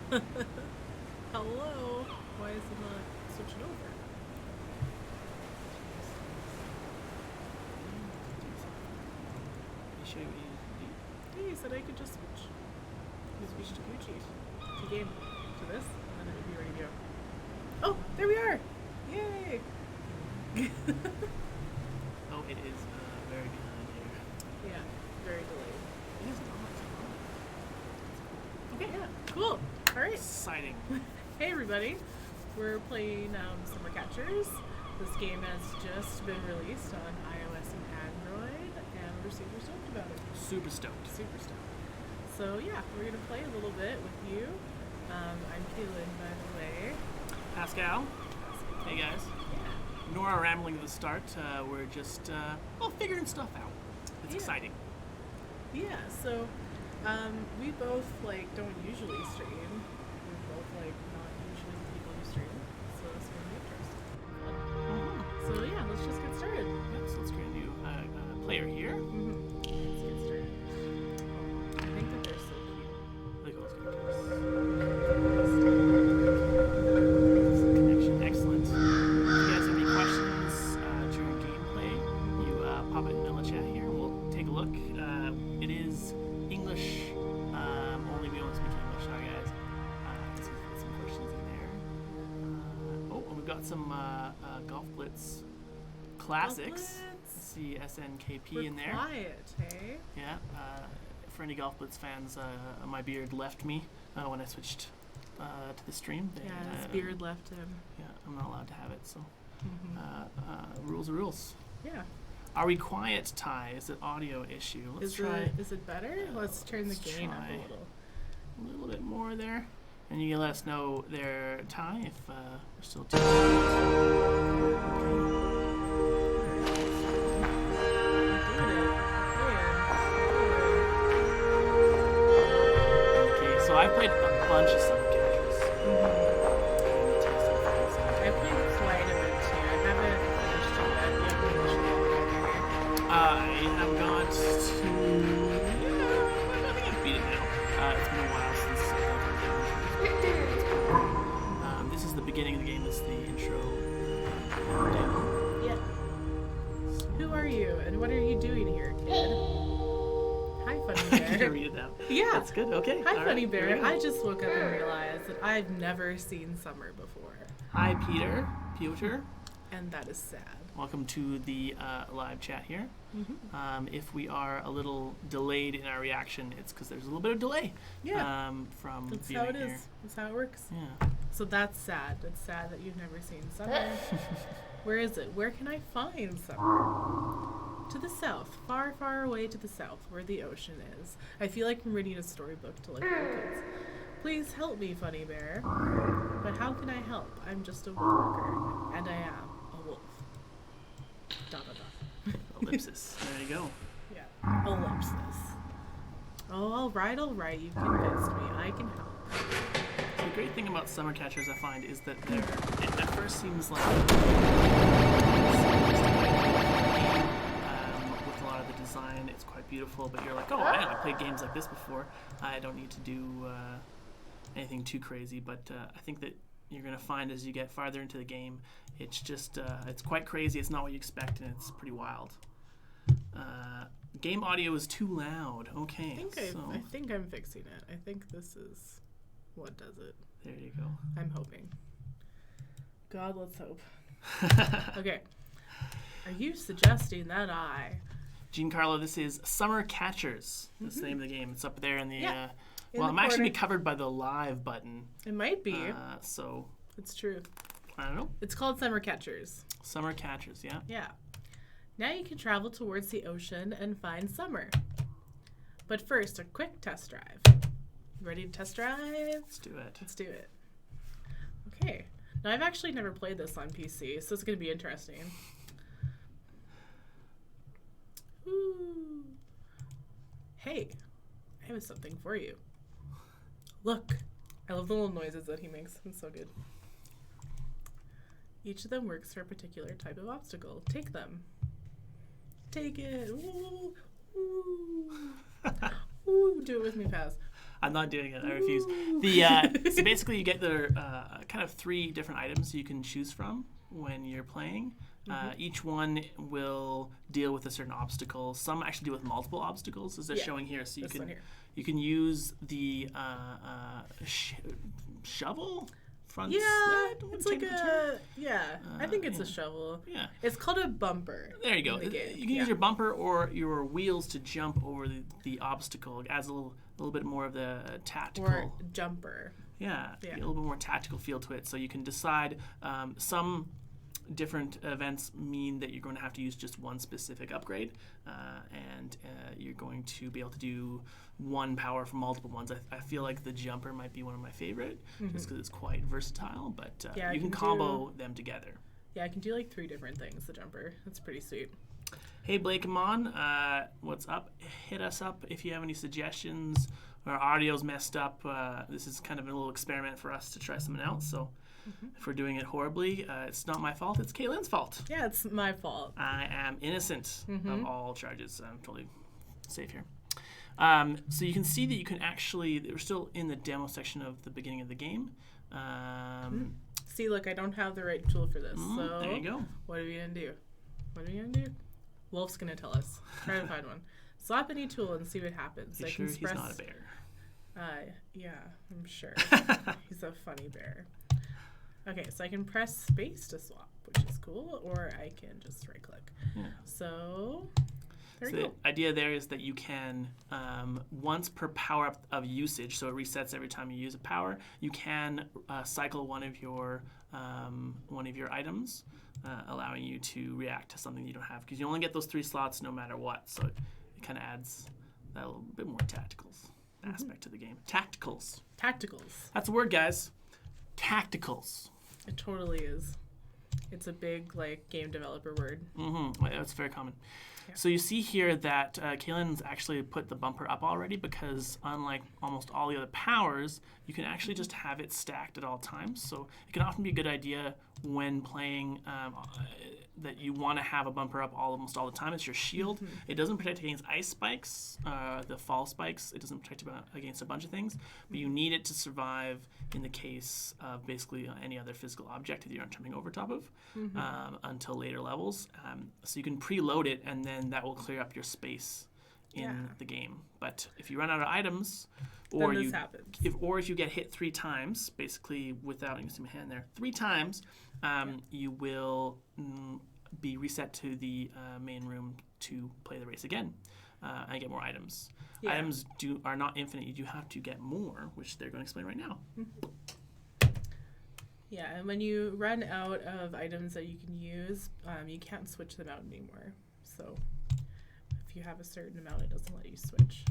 Hello. Why is it not switching over? You show you what you Hey, you said I could just switch. You switch to Gucci. To game. To this, and then it would be ready to go. Oh, there we are! Yay! Oh, it is very behind here. Yeah, very delayed. It is not. Okay, yeah, cool. All right. Exciting. Hey, everybody. We're playing Summer Catchers. This game has just been released on iOS and Android, and we're super stoked about it. Super stoked. Super stoked. So yeah, we're gonna play a little bit with you. I'm Kaylin, by the way. Pascal. Hey guys. Yeah. Nora rambling at the start. We're just figuring stuff out. It's Yeah. exciting. Yeah. So we both don't usually stream. We're both not usually the people who stream. So it's gonna be interesting. So yeah, let's just get started. Yep, so let's create a new player here. Let's get started. Oh, I think that they're so cute. Look at those characters. Connection, excellent. If you guys have any questions during gameplay, you pop it in the chat here. We'll take a look. It is English only. We only speak English. Sorry, guys. Let's get some questions in there. And we've got some Golf Blitz classics. Let's see SNKP We're in there. quiet, hey? Yeah. For any Golf Blitz fans, my beard left me when I switched to the stream. Yeah, his beard left him. Yeah, I'm not allowed to have it, so rules are rules. Yeah. Are we quiet, Ty? Is it audio issue? Let's try Is it better? Let's turn the gain up try a little. bit more there. And you can let us know there, Ty, if we're still too Okay, so I've played a bunch of Summer Catchers. I played quite a bit too. I haven't finished it yet. You haven't finished it yet. I have got to. I think I've beat it now. It's been a while since. This is the beginning of the game. This is the intro demo. Yeah. Who are you and what are you doing here, kid? Hi, Funny I can Bear. read it now. Yeah. That's good. Okay. Hi, all Funny right, Bear. very good. I just woke up and realized that I've never seen summer before. Hi, Piotr. And that is sad. Welcome to the live chat here. If we are a little delayed in our reaction, it's because there's a little bit of delay. Yeah. From That's viewing how it is. here. That's how it works. Yeah. So that's sad. It's sad that you've never seen summer. Where is it? Where can I find summer? To the south. Far, far away to the south, where the ocean is. I feel like I'm reading a storybook to little kids. Please help me, Funny Bear. But how can I help? I'm just a woodworker. And I am a wolf. Dot, dot, dot. Ellipsis. There you go. Yeah. Ellipsis. Oh, all right. You've convinced me. I can help. So the great thing about Summer Catchers, I find, is that it at first seems like with a lot of the design, it's quite beautiful. But you're like, oh, I played games like this before. I don't need to do anything too crazy. But I think that you're going to find as you get farther into the game, it's just it's quite crazy. It's not what you expect, and it's pretty wild. Game audio is too loud. Okay. I think I'm fixing it. I think this is what does it. There you go. I'm hoping. God, let's hope. Okay. Are you suggesting that Giancarlo, this is Summer Catchers. That's the name of the game. It's up there in the. Yeah. In Well, the I'm actually corner. covered by the live button. It might be. So, It's true. I don't know. It's called Summer Catchers. Summer Catchers, yeah. Yeah. Now you can travel towards the ocean and find summer. But first, a quick test drive. Ready to test drive? Let's do it. Let's do it. Okay. Now, I've actually never played this on PC, so it's going to be interesting. Ooh. Hey, I have something for you. Look. I love the little noises that he makes. It's so good. Each of them works for a particular type of obstacle. Take them. Take it. Ooh. Ooh. Ooh. Do it with me, Paz. I'm not doing it. I refuse. So basically, you get the kind of 3 different items you can choose from when you're playing. Each one will deal with a certain obstacle. Some actually deal with multiple obstacles, as they're showing here. So you can use the shovel. Front sled? It's like I think it's a shovel. Yeah. It's called a bumper. There you go. You can use your bumper or your wheels to jump over the obstacle. It adds a little bit more of the tactical. Or jumper. Yeah, a little bit more tactical feel to it. So you can decide some different events mean that you're going to have to use just one specific upgrade, and you're going to be able to do one power from multiple ones. I feel like the jumper might be one of my favorite, just because it's quite versatile, but you can combo them together. Yeah, I can do like 3 different things, the jumper. That's pretty sweet. Hey, Blake and Mon, what's up? Hit us up if you have any suggestions. Our audio's messed up. This is kind of a little experiment for us to try something else, so if we're doing it horribly, it's not my fault. It's Kaylin's fault. Yeah, it's my fault. I am innocent of all charges. I'm totally safe here. So you can see that you can actually, we're still in the demo section of the beginning of the game. See, look, I don't have the right tool for this. So there you go. What are we going to do? Wolf's going to tell us. Try to find one. Slap any tool and see what happens. Are you sure he's not a bear? Yeah, I'm sure. He's a funny bear. Okay, so I can press space to swap, which is cool, or I can just right click. Yeah. So there So you go. the idea there is that you can, once per power up of usage, so it resets every time you use a power, you can cycle one of your items, allowing you to react to something you don't have, because you only get those 3 slots no matter what. So it kind of adds that little bit more tacticals aspect to the game. Tacticals. That's a word, guys. Tacticals. It totally is. It's a big game developer word. It's very common. Yeah. So you see here that Kaylin's actually put the bumper up already, because unlike almost all the other powers, you can actually just have it stacked at all times. So it can often be a good idea when playing that you want to have a bumper up almost all the time. It's your shield. It doesn't protect against ice spikes, the fall spikes. It doesn't protect against a bunch of things, but you need it to survive in the case of basically any other physical object that you're not jumping over top of until later levels. So you can preload it, and then that will clear up your space in the game. But if you run out of items, or if you get hit 3 times, basically without, you can see my hand there, 3 times, you will be reset to the main room to play the race again and get more items. Yeah. Items are not infinite. You do have to get more, which they're going to explain right now. Yeah, and when you run out of items that you can use, you can't switch them out anymore. So if you have a certain amount, it doesn't let you switch.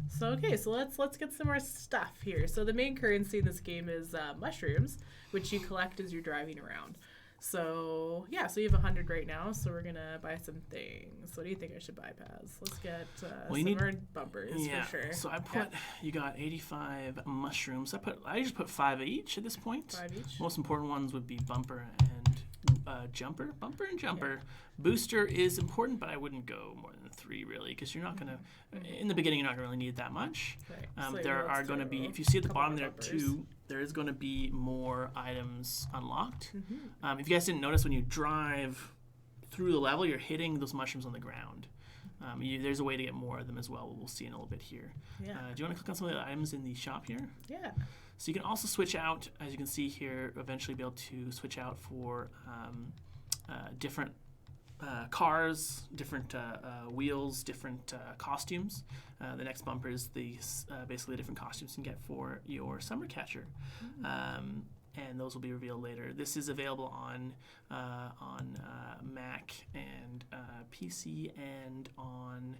So okay, so let's get some more stuff here. So the main currency in this game is mushrooms, which you collect as you're driving around. So yeah, so you have 100 right now. So we're gonna buy some things. What do you think I should buy, Paz? Let's get some more bumpers for sure. So I put you got 85 mushrooms. I just put 5 each at this point. 5 each. Most important ones would be bumper and jumper. Bumper and jumper. Yeah. Booster is important, but I wouldn't go more than 3 really, because you're not gonna in the beginning you're not gonna really need that much. Right. So there are going to be, if you see at the bottom there too, there is going to be more items unlocked. If you guys didn't notice, when you drive through the level, you're hitting those mushrooms on the ground. There's a way to get more of them as well. We'll see in a little bit here. Yeah. Do you want to click on some of the items in the shop here? Yeah. So you can also switch out, as you can see here, eventually be able to switch out for different cars, different wheels, different costumes. The next bumper is basically the different costumes you can get for your summer catcher. And those will be revealed later. This is available on Mac and PC and on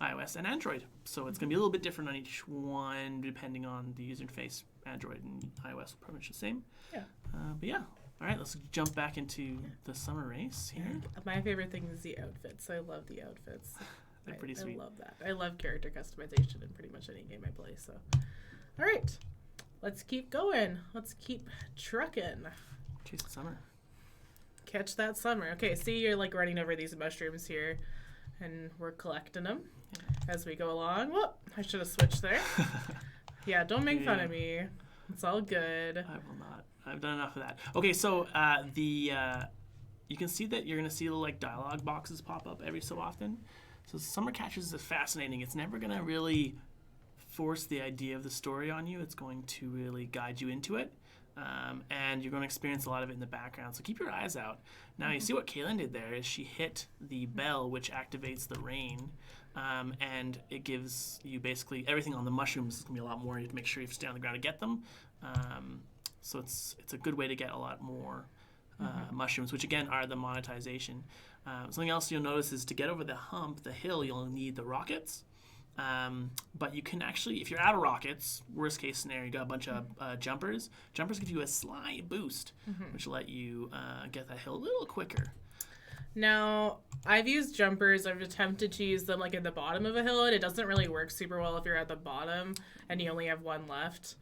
iOS and Android. So it's going to be a little bit different on each one depending on the user interface. Android and iOS will pretty much the same. Yeah. But yeah. All right, let's jump back into the summer race here. My favorite thing is the outfits. I love the outfits. They're pretty sweet. I love that. I love character customization in pretty much any game I play. So, all right. Let's keep going. Let's keep trucking. Chase the summer. Catch that summer. Okay, see, you're running over these mushrooms here, and we're collecting them. as we go along. Whoop, I should have switched there. Yeah, don't make fun of me. It's all good. I will not. I've done enough of that. Okay, so you can see that you're going to see little like dialogue boxes pop up every so often. So Summer Catchers is fascinating. It's never going to really force the idea of the story on you. It's going to really guide you into it. And you're going to experience a lot of it in the background. So keep your eyes out. Now, you see what Kaylin did there is she hit the bell, which activates the rain. And it gives you basically everything on the mushrooms. It's going to be a lot more. You have to make sure you stay on the ground to get them. So it's a good way to get a lot more mushrooms, which again are the monetization. Something else you'll notice is to get over the hump, the hill, you'll need the rockets. But you can actually, if you're out of rockets, worst case scenario, you got a bunch of jumpers. Jumpers give you a slight boost, which will let you get that hill a little quicker. Now, I've used jumpers. I've attempted to use them like at the bottom of a hill, and it doesn't really work super well if you're at the bottom and you only have one left.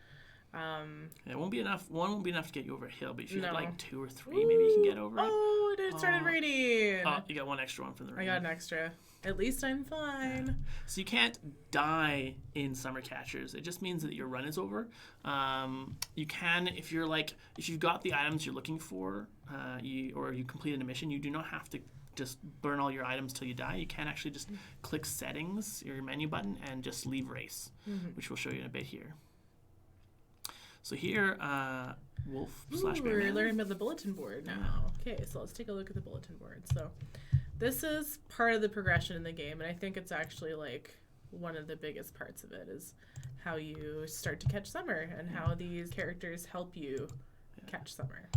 It won't be enough. One won't be enough to get you over a hill, but if you have like 2 or 3, maybe you can get over it. Oh, it started raining. Oh, you got one extra one from the rain. I got an extra. At least I'm fine. So you can't die in Summer Catchers. It just means that your run is over. You can, if you've got the items you're looking for, or you completed a mission, you do not have to just burn all your items till you die. You can actually just click settings, your menu button, and just leave race, which we'll show you in a bit here. So here, Wolf / Bearman. We're learning about the bulletin board now. Okay, so let's take a look at the bulletin board. So this is part of the progression in the game, and I think it's actually like one of the biggest parts of it is how you start to catch Summer and how these characters help you catch Summer.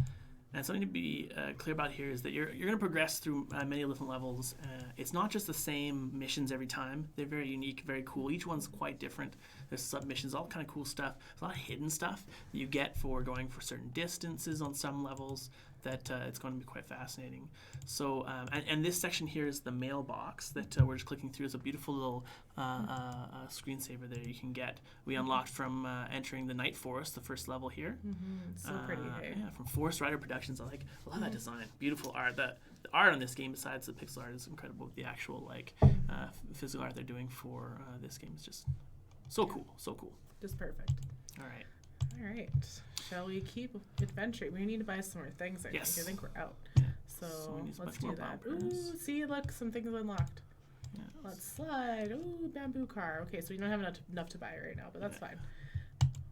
And something to be clear about here is that you're going to progress through many different levels. It's not just the same missions every time. They're very unique, very cool. Each one's quite different. There's submissions, all kind of cool stuff. There's a lot of hidden stuff that you get for going for certain distances on some levels that it's going to be quite fascinating. So, and this section here is the mailbox that we're just clicking through. It's a beautiful little screensaver there you can get. We unlocked from entering the Night Forest, the first level here. So pretty, hey? Yeah, from Forest Rider Productions. I love that design. Beautiful art. The art on this game, besides the pixel art, is incredible. The actual physical art they're doing for this game is just so cool. So cool. Just perfect. All right. All right. Shall we keep adventuring? We need to buy some more things, I think. I think we're out. Yeah. So we need let's some do more that. bumpers. Ooh, see, look, some things unlocked. Yeah. Let's slide. Ooh, bamboo car. Okay, so we don't have enough to buy right now, but that's fine.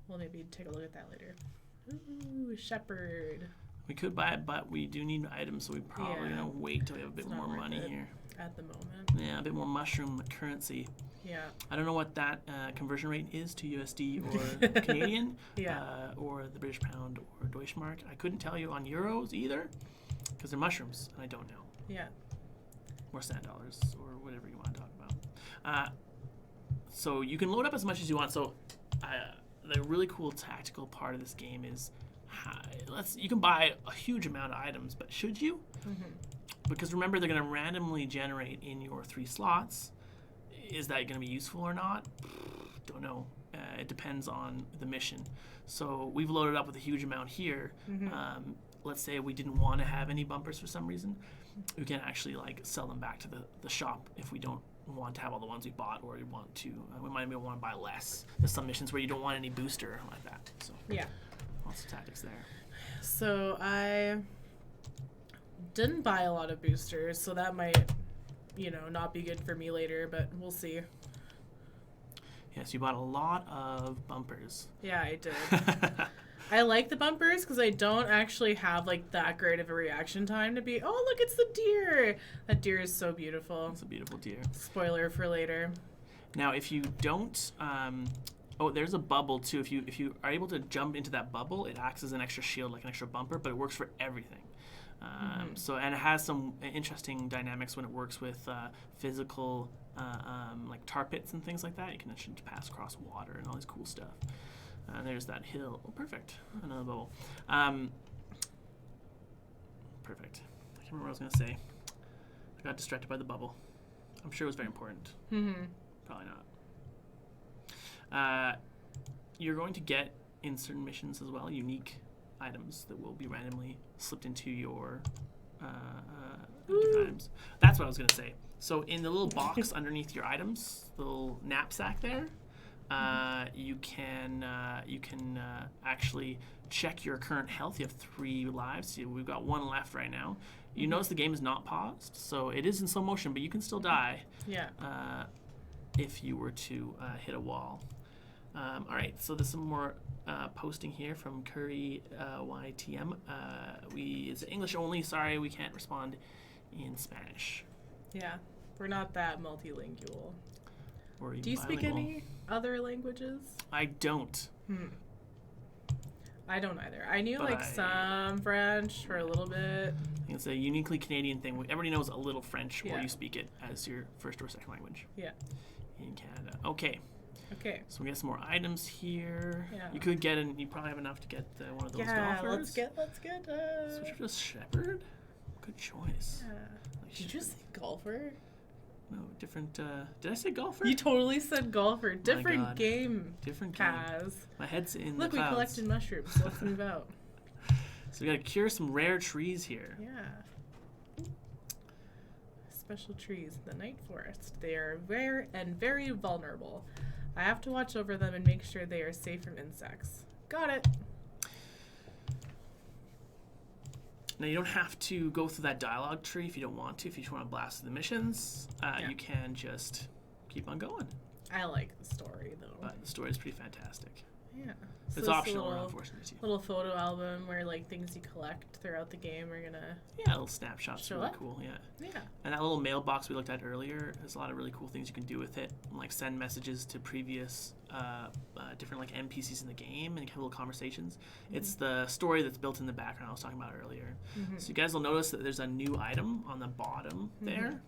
We'll maybe take a look at that later. Ooh, shepherd. We could buy it, but we do need items, so we're probably going to wait till we have a bit more money here. At the moment. Yeah, a bit more mushroom currency. Yeah. I don't know what that conversion rate is to USD or Canadian, or the British pound or Deutschmark. I couldn't tell you on euros either, because they're mushrooms, and I don't know. Yeah. Or sand dollars, or whatever you want to talk about. So you can load up as much as you want. So the really cool tactical part of this game is you can buy a huge amount of items, but should you? Because remember, they're going to randomly generate in your 3 slots. Is that going to be useful or not? Don't know. It depends on the mission. So we've loaded up with a huge amount here. Let's say we didn't want to have any bumpers for some reason. We can actually sell them back to the shop if we don't want to have all the ones we bought, or we want to. We might want to buy less. There's some missions where you don't want any booster like that. So lots of tactics there. So I didn't buy a lot of boosters, so that might, not be good for me later, but we'll see. Yes, you bought a lot of bumpers. Yeah, I did. I like the bumpers because I don't actually have that great of a reaction time to be, oh, look, it's the deer. That deer is so beautiful. It's a beautiful deer. Spoiler for later. Now, if you don't, there's a bubble too. If you are able to jump into that bubble, it acts as an extra shield, like an extra bumper, but it works for everything. So, and it has some interesting dynamics when it works with physical, like tar pits and things like that. You can actually pass across water and all this cool stuff. There's that hill. Oh, perfect. Another bubble. Perfect. I can't remember what I was going to say. I got distracted by the bubble. I'm sure it was very important. Probably not. You're going to get, in certain missions as well, unique items that will be randomly slipped into your different items. That's what I was going to say. So in the little box underneath your items, the little knapsack there, you can actually check your current health. You have 3 lives. So we've got 1 left right now. You notice the game is not paused, so it is in slow motion, but you can still die. Yeah. If you were to hit a wall. All right, so there's some more posting here from Curry YTM. It's English only. Sorry, we can't respond in Spanish. Yeah, we're not that multilingual. Or even Do you speak bilingual. any other languages? I don't. I don't either. I knew But some French for a little bit. I think it's a uniquely Canadian thing. Everybody knows a little French, or Yeah. you speak it as your first or second language Yeah. in Canada. Okay, Okay. so we got some more items here. Yeah. You could get you probably have enough to get one of those Yeah. golfers. Let's get. Switch up to Shepherd. Good choice. Yeah. Like Did you Shepherd. say golfer? No, different. Did I say golfer? You totally said golfer. Different God. game. Different game. Kaz. My head's in Look, the we clouds. collected mushrooms. Let's move out. So we gotta cure some rare trees here. Yeah. Special trees in the night forest. They are rare and very vulnerable. I have to watch over them and make sure they are safe from insects. Got it. Now you don't have to go through that dialogue tree if you don't want to. If you just want to blast through the missions, Yeah. you can just keep on going. I like the story though. But the story is pretty fantastic. Yeah. It's this optional, little, unfortunately. little photo album where like things you collect throughout the game are gonna. Yeah, little snapshots. Show Really up? cool. Yeah. Yeah. And that little mailbox we looked at earlier, there's a lot of really cool things you can do with it, like send messages to previous different like NPCs in the game and have little conversations. It's the story that's built in the background I was talking about earlier. So you guys will notice that there's a new item on the bottom there,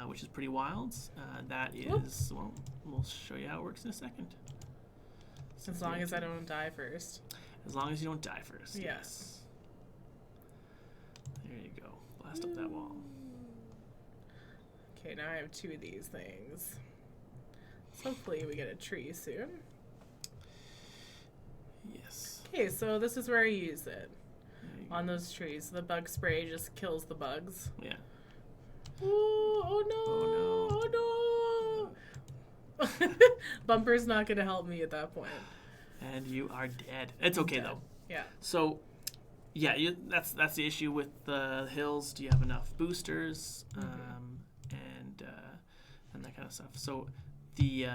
which is pretty wild. That is, well, we'll show you how it works in a second. As long as I don't die first. As long as you don't die first. Yeah. Yes. There you go. Blast up that wall. Okay, now I have 2 of these things. So hopefully we get a tree soon. Yes. Okay, so this is where I use it. There you On those trees. The bug spray just kills the bugs. go. Yeah. Oh no! Oh no! Bumper's not gonna help me at that point. And you are dead. It's okay Dead. though. Yeah. So, yeah, that's the issue with the hills. Do you have enough boosters, and that kind of stuff? So, the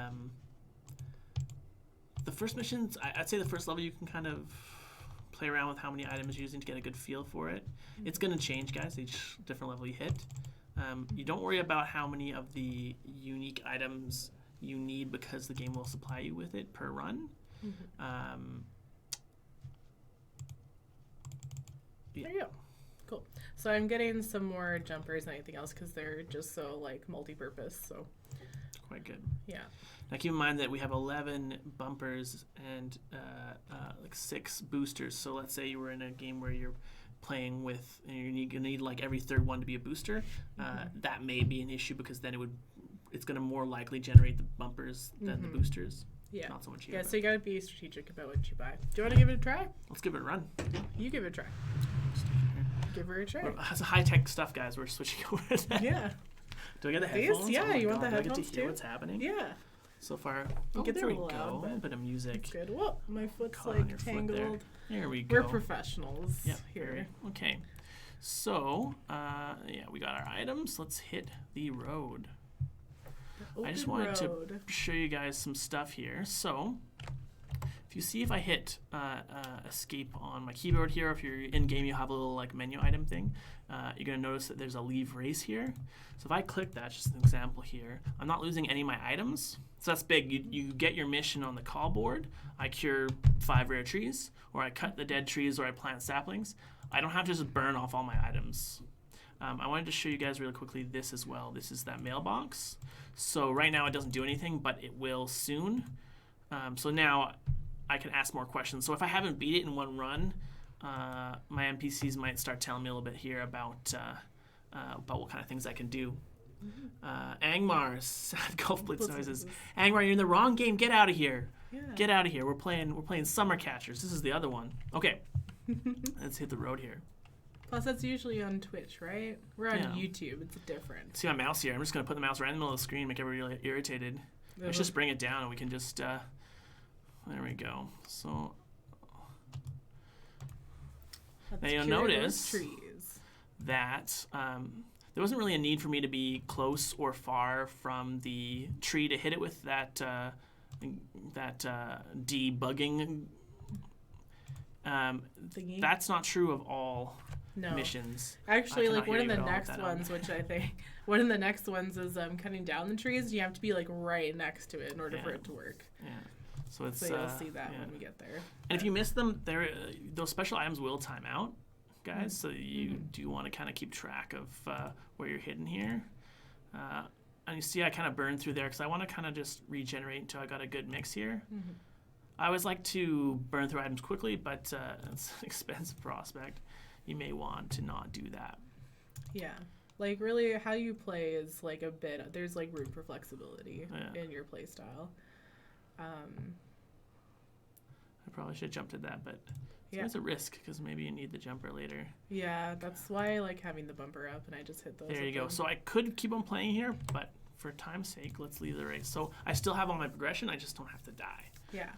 first missions, I'd say the first level you can kind of play around with how many items you're using to get a good feel for it. It's gonna change, guys. Each different level you hit. You don't worry about how many of the unique items you need because the game will supply you with it per run. There you go. Cool. So I'm getting some more jumpers and anything else because they're just so like multi-purpose. So Quite good. yeah. Now keep in mind that we have 11 bumpers and like 6 boosters. So let's say you were in a game where you're playing with, and you need like every third one to be a booster. That may be an issue because then it's going to more likely generate the bumpers than the boosters. Yeah. Not so much Yeah, here. so you gotta be strategic about what you buy. Do you want to give it a try? Let's give it a run. You give it a try. Give her a try. That's high tech stuff, guys. We're switching over to that. Yeah. Do I get the These? headphones? Yeah, Oh my you want God, the do I get headphones to hear too? what's happening? Yeah. So far, It gets there a we little go. loud, but A bit of music. It's good. Whoa, my foot's Caught on like your foot there. tangled. There we go. We're professionals Yep, here. Okay. So, yeah, we got our items. Let's hit the road. I just Open wanted road. to show you guys some stuff here. So, if you see if I hit escape on my keyboard here, if you're in game, you have a little like menu item thing. You're gonna notice that there's a leave race here. So if I click that, just an example here, I'm not losing any of my items. So that's big. You get your mission on the call board. I cure 5 rare trees, or I cut the dead trees, or I plant saplings. I don't have to just burn off all my items. I wanted to show you guys really quickly this as well. This is that mailbox. So right now it doesn't do anything, but it will soon. So now I can ask more questions. So if I haven't beat it in one run, my NPCs might start telling me a little bit here about what kind of things I can do. Angmar, sad golf blitz noises. Angmar, you're in the wrong game. Get out of here. Yeah. Get out of here. We're playing Summer Catchers. This is the other one. Okay. Let's hit the road here. Plus, that's usually on Twitch, right? We're on Yeah. YouTube. It's different. See my mouse here. I'm just going to put the mouse right in the middle of the screen, make everybody really irritated. Let's just bring it down and we can just... there we go. So... Now you'll notice trees. that there wasn't really a need for me to be close or far from the tree to hit it with that debugging. Thingy. That's not true of all No. missions. Actually, like cannot one hear of you the at all next with that on. ones, which I think one of the next ones is cutting down the trees. You have to be like right next to it in order for Yeah. it to work. Yeah. So it's So you'll see that yeah. when we get there. And if you miss them, those special items will time out, guys. So you do want to kind of keep track of where you're hidden here. And you see I kind of burned through there because I want to kind of just regenerate until I got a good mix here. I always like to burn through items quickly, but it's an expensive prospect. You may want to not do that. Yeah. Like really how you play is like a bit, there's like room for flexibility in your play style. I probably should have jumped at that, but it's a risk because maybe you need the jumper later. Yeah, that's why I like having the bumper up and I just hit those. There you go. So I could keep on playing here, but for time's sake, let's leave the race. So I still have all my progression. I just don't have to die. Yeah.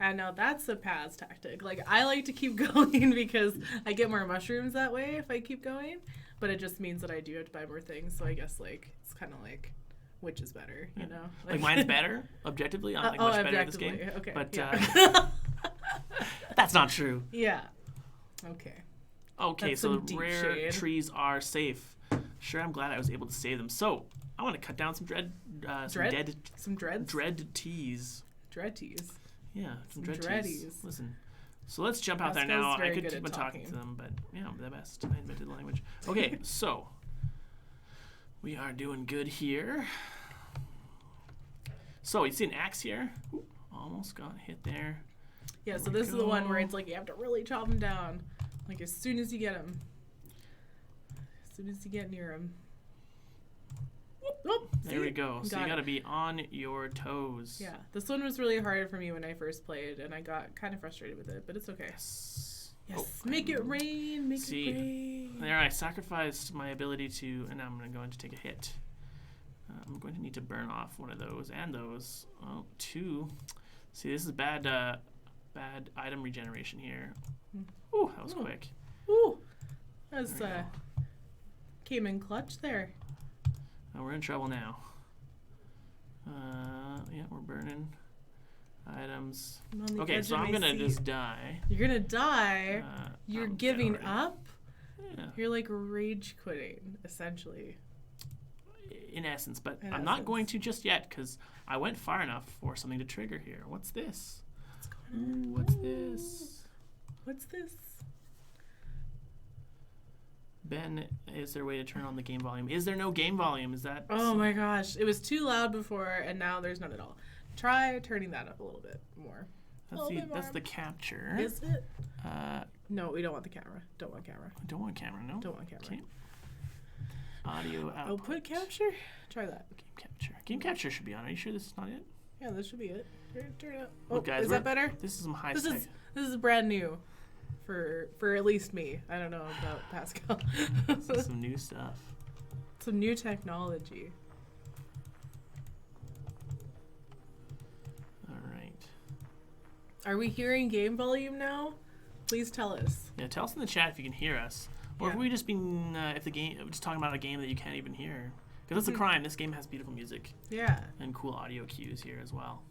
And now that's a Paz tactic. Like I like to keep going because I get more mushrooms that way if I keep going. But it just means that I do have to buy more things. So I guess like it's kind of like which is better, you know? Like mine's better, objectively. I'm like much better at this game. Okay. But yeah. that's not true. Yeah. Okay. Okay, That's so some deep rare shade. trees are safe. Sure, I'm glad I was able to save them. So I want to cut down some Some dreads? dread teas. Dread teas. Yeah, some dread dreadies. teas. Listen. So let's jump out there Pascal's now. I very could good keep at on talking talking. to them, but yeah, I'm the best. I invented the language. Okay, so we are doing good here. So you see an axe here. Ooh, almost got hit there. Yeah, so There we this is the one go. where it's like you have to really chop them down. Like as soon as you get them. As soon as you get near them. Oh, There we go. So you Got got to it. be on your toes. Yeah, this one was really hard for me when I first played, and I got kind of frustrated with it, but it's okay. Yes. Yes, Oh, make it rain, make See, it rain. There, I sacrificed my ability to, and now I'm going to take a hit. I'm going to need to burn off one of those and those. Oh, two. See, this is bad item regeneration here. Ooh, that was Ooh. quick. Ooh, that was, There we go. came in clutch there. Oh, we're in trouble now. Yeah, we're burning items. I'm on the Okay, edge so of I'm my gonna seat. just die. You're gonna die. You're I'm dead giving already. up. Yeah, You're like rage quitting, essentially. in essence, but In I'm not essence. going to just yet because I went far enough for something to trigger here. What's this? What's going on? Ooh, what's this? What's this? Ben, is there a way to turn on the game volume? Is there no game volume? Is that... Oh my gosh, it was too loud before, and now there's none at all. Try turning that up a little bit more. That's the, bit that's more. the capture. Is it? I No, we don't want the camera. Don't want camera. don't want camera, no? Don't want camera. Okay. Audio output. Output capture? Try that. Game capture. Game capture should be on. Are you sure this is not it? Yeah, this should be it. Turn it up. Oh, Look, guys, is that better? This is some high This tech. is brand new, for at least me. I don't know about Pascal. This is some new stuff. Some new technology. All right. Are we hearing game volume now? Please tell us. Yeah, tell us in the chat if you can hear us, or if Yeah. we just been if the game just talking about a game that you can't even hear. Because that's a crime. This game has beautiful music Yeah, and cool audio cues here as well.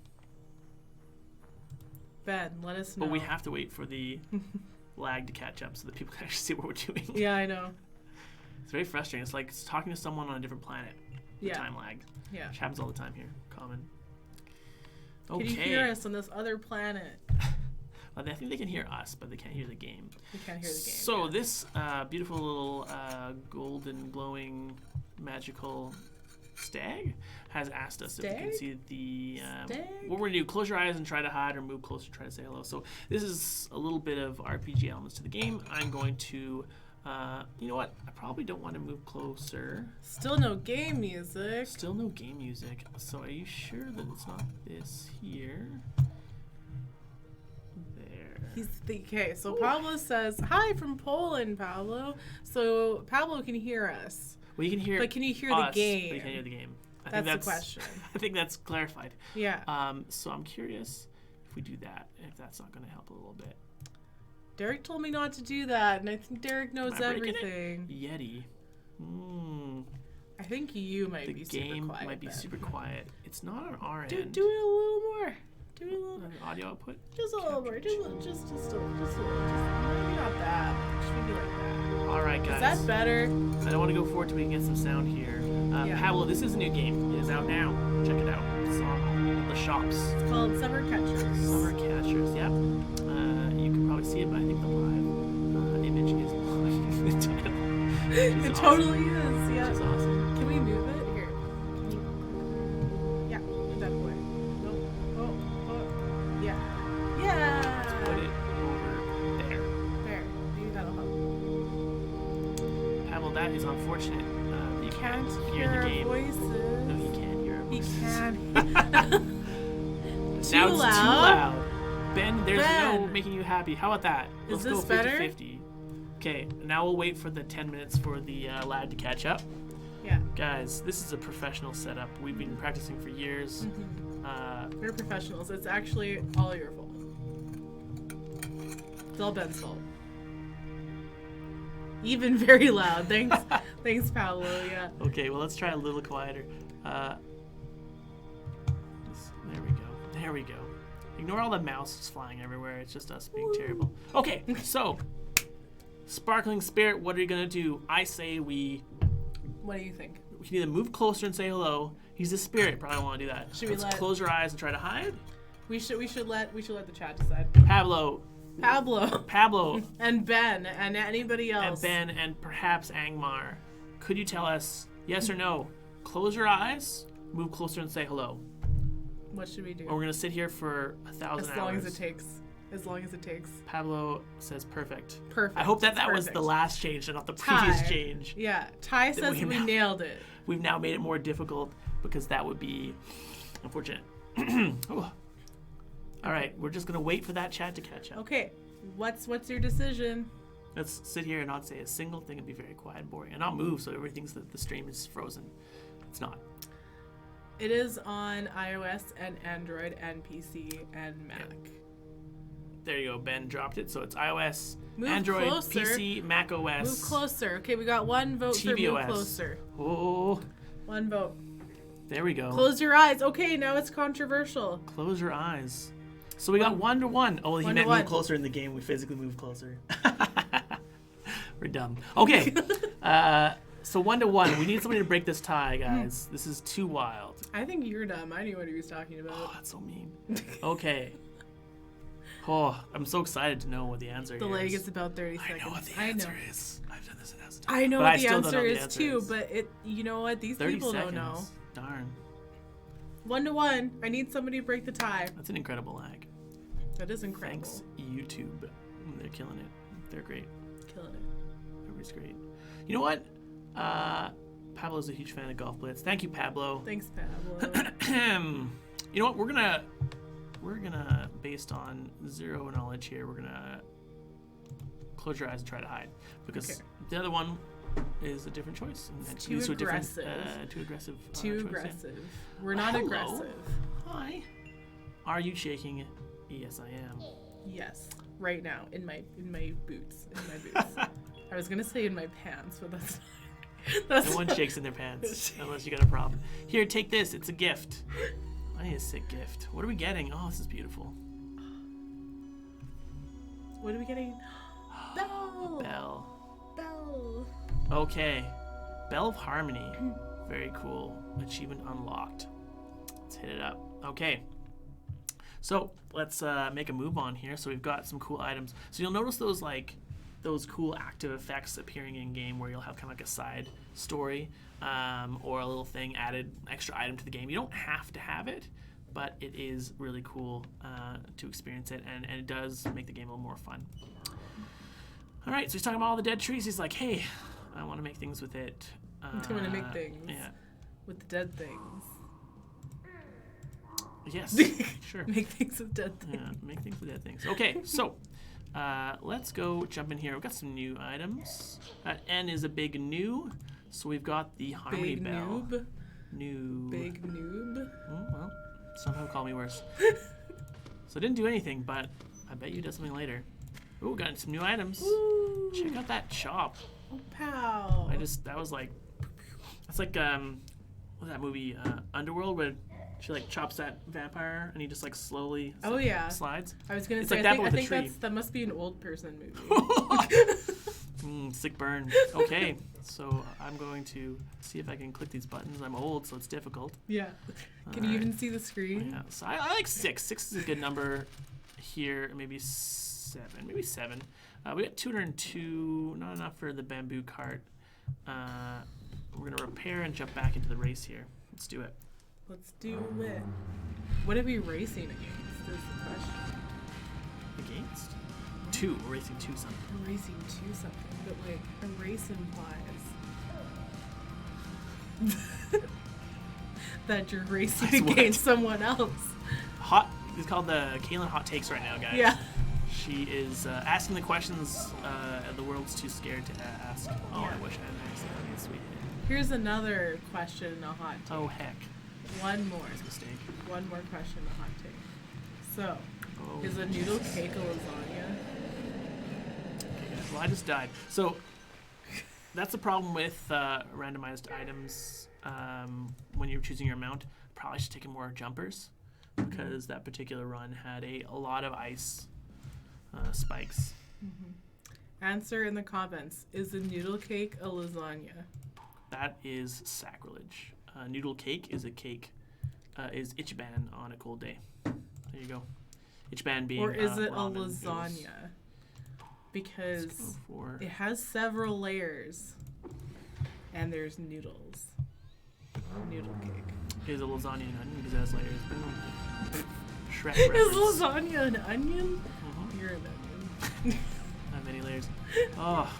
Ben, let us know. But we have to wait for the lag to catch up so that people can actually see what we're doing. Yeah, I know. It's very frustrating. It's like talking to someone on a different planet. The Yeah. time lag. Yeah. Which happens all the time here. Common. Can Okay. you hear us on this other planet? Well, I think they can hear us, but they can't hear the game. We can't hear the game. So yeah. this beautiful little golden glowing magical stag has asked us if we can Stag? see the Stag? what we're gonna do. Close your eyes and try to hide, or move closer, try to say hello. So this is a little bit of RPG elements to the game. I'm going to you know what? I probably don't want to move closer. Still no game music. Still no game music. So are you sure that it's not this here? There. Okay, so Pablo says, hi from Poland, Pablo. So Pablo can hear us. Well, you can hear But can you hear us, the game? But you can't hear the game. That's the question. I think that's clarified. Yeah. So I'm curious if we do that, if that's not going to help a little bit. Derek told me not to do that, and I think Derek knows Am I breaking everything. it? Yeti. I think you might The be super game quiet. might be super quiet. It's not on our Do end. it a little more. Do it a little more. Audio output. Just a little more. Just a little. Just maybe not that much. Maybe like that. All right, guys. Is that better? I don't want to go forward till we can get some sound here. Yeah. Pablo, this is a new game. It is out now. Check it out. It's on the shops. It's called Summer Catchers. Summer Catchers, yep. You can probably see it, but I think the live image is the title. It Awesome. totally is. Yeah. Which is awesome. Can we move it? Here. Can you? Yeah. Move that away. Nope. Oh. Yeah. Yeah. Let's put it over there. There. Maybe that'll help. Pablo, that is unfortunate. You Can't can't hear hear the our game. voices. No, you can't hear our He voices. can. Now Too it's loud. too loud. Ben, there's no Ben. making you happy. How about that? Is Let's this go better? 50-50. Okay, now we'll wait for the 10 minutes for the lad to catch up. Yeah. Guys, this is a professional setup. We've been practicing for years. We're professionals. It's actually all your fault. It's all Ben's fault. Even very loud. Thanks, thanks, Paolo. Yeah. Okay, well, let's try a little quieter. There we go. There we go. Ignore all the mouses flying everywhere. It's just us being terrible. Okay, so Sparkling Spirit, what are you gonna do? I say we What do you think? can either move closer and say hello. He's a spirit. Probably want to do that. Should we Let's let- close your eyes and try to hide. We should let the chat decide. Pablo, Pablo and Ben and anybody and else. Ben, and perhaps Angmar, could you tell us yes or no? Close your eyes, move closer, and say hello. What should we do? Or we're gonna sit here for 1,000 hours. As long as it takes. As long as it takes. Pablo says perfect. Perfect. I hope that It's was perfect. the last change and not the previous Ty. change. Yeah. Ty That says we we now- nailed it. We've now made it more difficult because that would be unfortunate. Ooh. All right, we're just gonna wait for that chat to catch up. Okay. What's your decision? Let's sit here and not say a single thing and be very quiet and boring. And not move so everybody thinks that the stream is frozen. It's not. It is on iOS and Android and PC and Mac. There you go. Ben dropped it. So it's iOS, Move Android, closer. PC, Mac OS. Move closer. Okay, we got one vote for move tvOS. closer. Oh, One vote. there we go. Close your eyes. Okay, now it's controversial. Close your eyes. So we got 1-1. Oh, he 1-1. meant move closer in the game. We physically move closer. We're dumb. Okay. So 1-1. We need somebody to break this tie, guys. This is too wild. I think you're dumb. I knew what he was talking Oh, about. that's so mean. Okay. Oh, I'm so excited to know what the answer The is. leg is about 30 I seconds. know what the answer is. I've done this 1,000 times. I know But what the still don't know answer the is answer too, is. but you know what? These 30 people seconds. don't know. Darn. 1-1. I need somebody to break the tie. That's an incredible lag. That is incredible. Thanks, YouTube. They're killing it. They're great. Killing it. Everybody's great. You know what? Pablo's a huge fan of Golf Blitz. Thank you, Pablo. Thanks, Pablo. You know what? We're gonna based on zero knowledge here. We're gonna close your eyes and try to hide because Okay. the other one is a different choice. And Too these are different, aggressive. too aggressive. Too choice, yeah. aggressive. We're not Hello. aggressive. Hi. Are you shaking? Yes, I am. Yes. Right now, in my boots. In my boots. I was gonna say in my pants, but that's that's No one shakes in their pants unless you got a problem. Here, take this. It's a gift. I need a sick gift. What are we getting? Oh, this is beautiful. What are we getting? Bell. Bell. Bell. Okay. Bell of Harmony. Very cool. Achievement unlocked. Let's hit it up. Okay. So let's make a move on here. So we've got some cool items. So you'll notice those cool active effects appearing in game where you'll have kind of like a side story or a little thing added, extra item to the game. You don't have to have it, but it is really cool to experience it, and it does make the game a little more fun. All right, so he's talking about all the dead trees. He's like, hey, I want to make things with it. I want to make things. Yeah. With the dead things. Yes, sure. Make things with dead things. Yeah, make things with dead things. Okay, so let's go jump in here. We've got some new items. N is a big new. So we've got the Harmony Big Bell. noob. New. Big noob. Oh, well, somehow call me worse. So I didn't do anything, but I bet you did something later. Ooh, got some new items. Ooh. Check out that chop. Oh, pow. That was like, that's like, what's that movie, Underworld, where she like chops that vampire and he just like slowly Oh, yeah. slides. I was gonna It's say, like I that, think, but I with a think tree. that must be an old person movie. Sick burn. Okay, so I'm going to see if I can click these buttons. I'm old, so it's difficult. Yeah. Can you Alright. even see the screen? Yeah, so I like 6. 6 is a good number here. Maybe 7. Maybe 7. We got 202. Not enough for the bamboo cart. We're going to repair and jump back into the race here. Let's do it. Let's do it. What are we racing against? Is the question. Against? 2. We're racing 2 something. We're racing to something, but wait, a race implies that you're racing That's what? against someone else. It's called the Kaylin Hot Takes right now, guys. Yeah. She is asking the questions the world's too scared to ask. Oh, Yeah. I wish I had asked that. Sweet. Here's another question, a hot take. Oh, heck. One more. That's a mistake. One more question, a hot take. So, Oh, is a noodle cake a lasagna? Okay, guys. Well, I just died. So that's the problem with randomized items when you're choosing your mount. Probably should take more jumpers because that particular run had a lot of ice spikes. Answer in the comments. Is a noodle cake a lasagna? That is sacrilege. Noodle cake is a cake. Is Ichiban on a cold day. There you go. Ichiban being Or is it a ramen noodles. lasagna? Because Let's go for it has several layers. And there's noodles. Noodle cake. is a lasagna and onion because it has layers. Boom. Shrek Is reference. lasagna an onion? Mhm. You're an onion. Not many layers. Oh,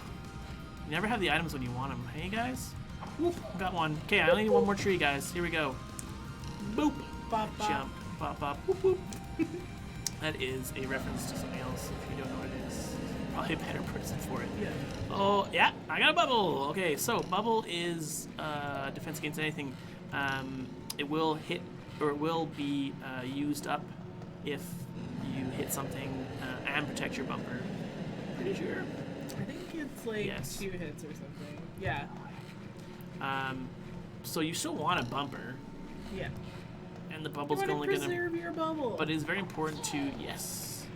you never have the items when you want them. Hey guys, whoop, got one. Okay, I only need one more tree, guys. Here we go. Boop. Bop, bop. Jump. Bop bop. Whoop whoop. That is a reference to something else. If you don't know what it is, probably a better person for it. Yeah. Oh yeah, I got a bubble. Okay, so bubble is defense against anything. It will hit or it will be used up if you hit something and protect your bumper. Pretty sure. I think it's like Yes. 2 hits or something. Yeah. So you still want a bumper, Yeah. and the You bubble's want to only gonna. preserve your bubble. But it is very important to yes.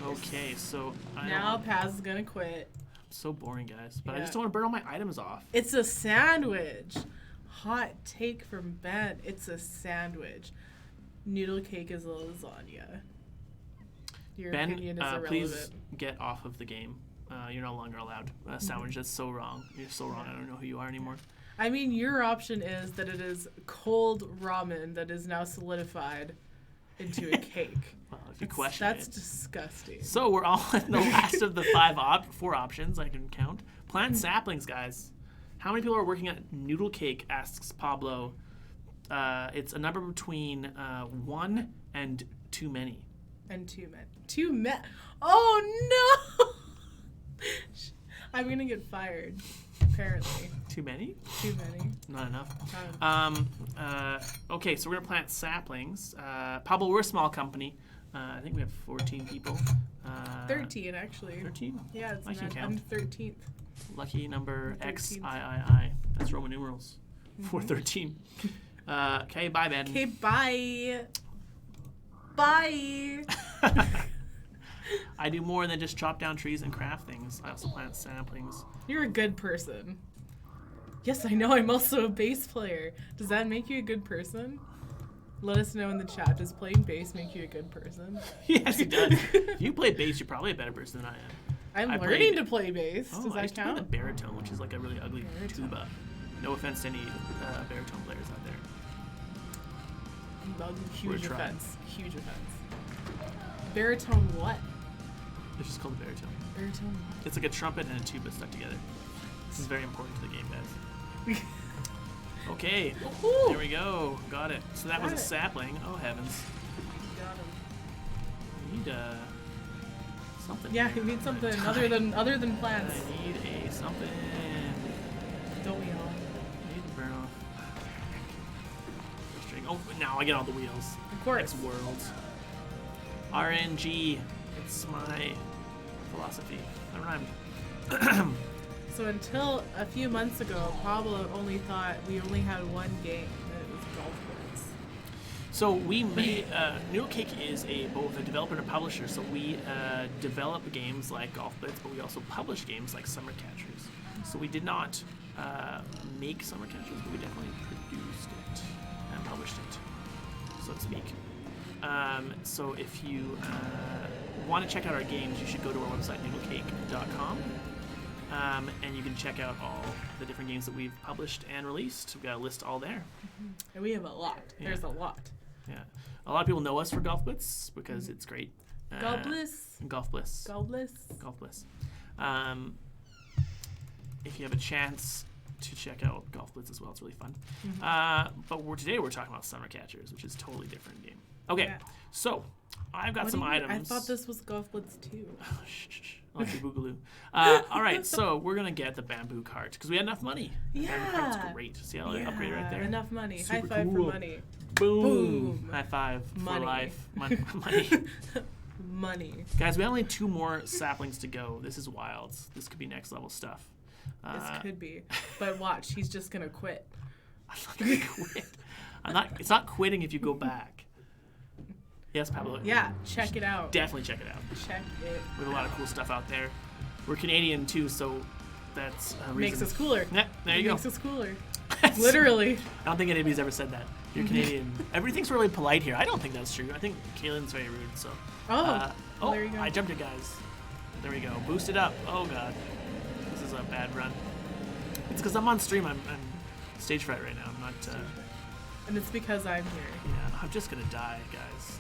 Okay, so I now don't, Paz is gonna quit. so boring, guys. But I Yeah. just don't want to burn all my items off. It's a sandwich. Hot take from Ben. It's a sandwich. Noodle cake is a lasagna. Your Ben, opinion is irrelevant. please get off of the game. You're no longer allowed. Sandwich, that's so wrong. You're so wrong. I don't know who you are anymore. I mean, your option is that it is cold ramen that is now solidified into a cake. Well, if you question That's it. disgusting. So we're on the last of the 4 options I can count. Plant saplings, guys. How many people are working at Noodlecake, asks Pablo. It's a number between 1 and too many. And 2 men. 2 men. Oh no! I'm gonna get fired. Apparently. Too many? Too many. Not enough. Okay, so we're gonna plant saplings. Pablo, we're a small company. I think we have 14 people. 13 actually. 13? Yeah, it's I can not, count. I'm 13th. Lucky number 13th. XIII. That's Roman numerals. 413. Okay, bye, Ben. Okay, bye. Bye. I do more than just chop down trees and craft things. I also plant saplings. You're a good person. Yes, I know. I'm also a bass player. Does that make you a good person? Let us know in the chat. Does playing bass make you a good person? Yes, it does. If you play bass, you're probably a better person than I am. I'm I learning played- to play bass. Oh, Does I that used to play the count? baritone, which is like a really ugly Baritone. tuba. No offense to any baritone players out there. Huge We're trying. offense. Huge offense. Baritone what? It's just called a baritone. Baritone It's like a trumpet and a tuba stuck together. This is very important to the game, guys. what? Okay, Ooh. there we go. Got it. So that was a Got it. sapling. Oh heavens. Got him. We need something. Yeah, you need something other than plants. I need a something. Don't we all? I need to burn off. String. Oh, now I get all the wheels. Of course. Next worlds. RNG. It's my philosophy. That rhymed. So until a few months ago, Pablo only thought we only had one game, and it was Golf Blitz. So we made Noodlecake is both a developer and a publisher. So we develop games like Golf Blitz, but we also publish games like Summer Catchers. So we did not make Summer Catchers, but we definitely produced it and published it, so to speak. So if you want to check out our games, you should go to our website, noodlecake.com. And you can check out all the different games that we've published and released. We've got a list all there. And we have a lot. Yeah. There's a lot. Yeah. A lot of people know us for Golf Blitz because it's great. Golf Bliss. Golf Bliss. Golf Bliss. Golf Bliss. If you have a chance to check out Golf Blitz as well, it's really fun. But today we're talking about Summer Catchers, which is a totally different game. Okay, Yeah. so I've got What some do you mean? items. I thought this was Golf Blitz too. Oh, shh. I'll let you boogaloo. All right, so we're going to get the bamboo cart because we had enough money. The bamboo cart's Yeah. great. See how I upgrade right there? Enough money. Super High five cool. for money. Boom. Boom. High five Money. for life. Money. Money. Guys, we have only 2 more saplings to go. This is wild. This could be next level stuff. This could be. But watch, he's just going to quit. I'm not going to quit. It's not quitting if you go back. Yes, Pablo. Yeah, check it out. Definitely check it out. Check it. We have a lot of cool stuff out there. We're Canadian too, so that's a reason. Makes us cooler. Yeah, there you go. Makes us cooler. Literally. I don't think anybody's ever said that. You're Canadian. Everything's really polite here. I don't think that's true. I think Kaylin's very rude. So. Well, there you go. I jumped it, guys. There we go. Boost it up. Oh god, this is a bad run. It's because I'm on stream. I'm stage fright right now. I'm not. And it's because I'm here. Yeah, I'm just gonna die, guys.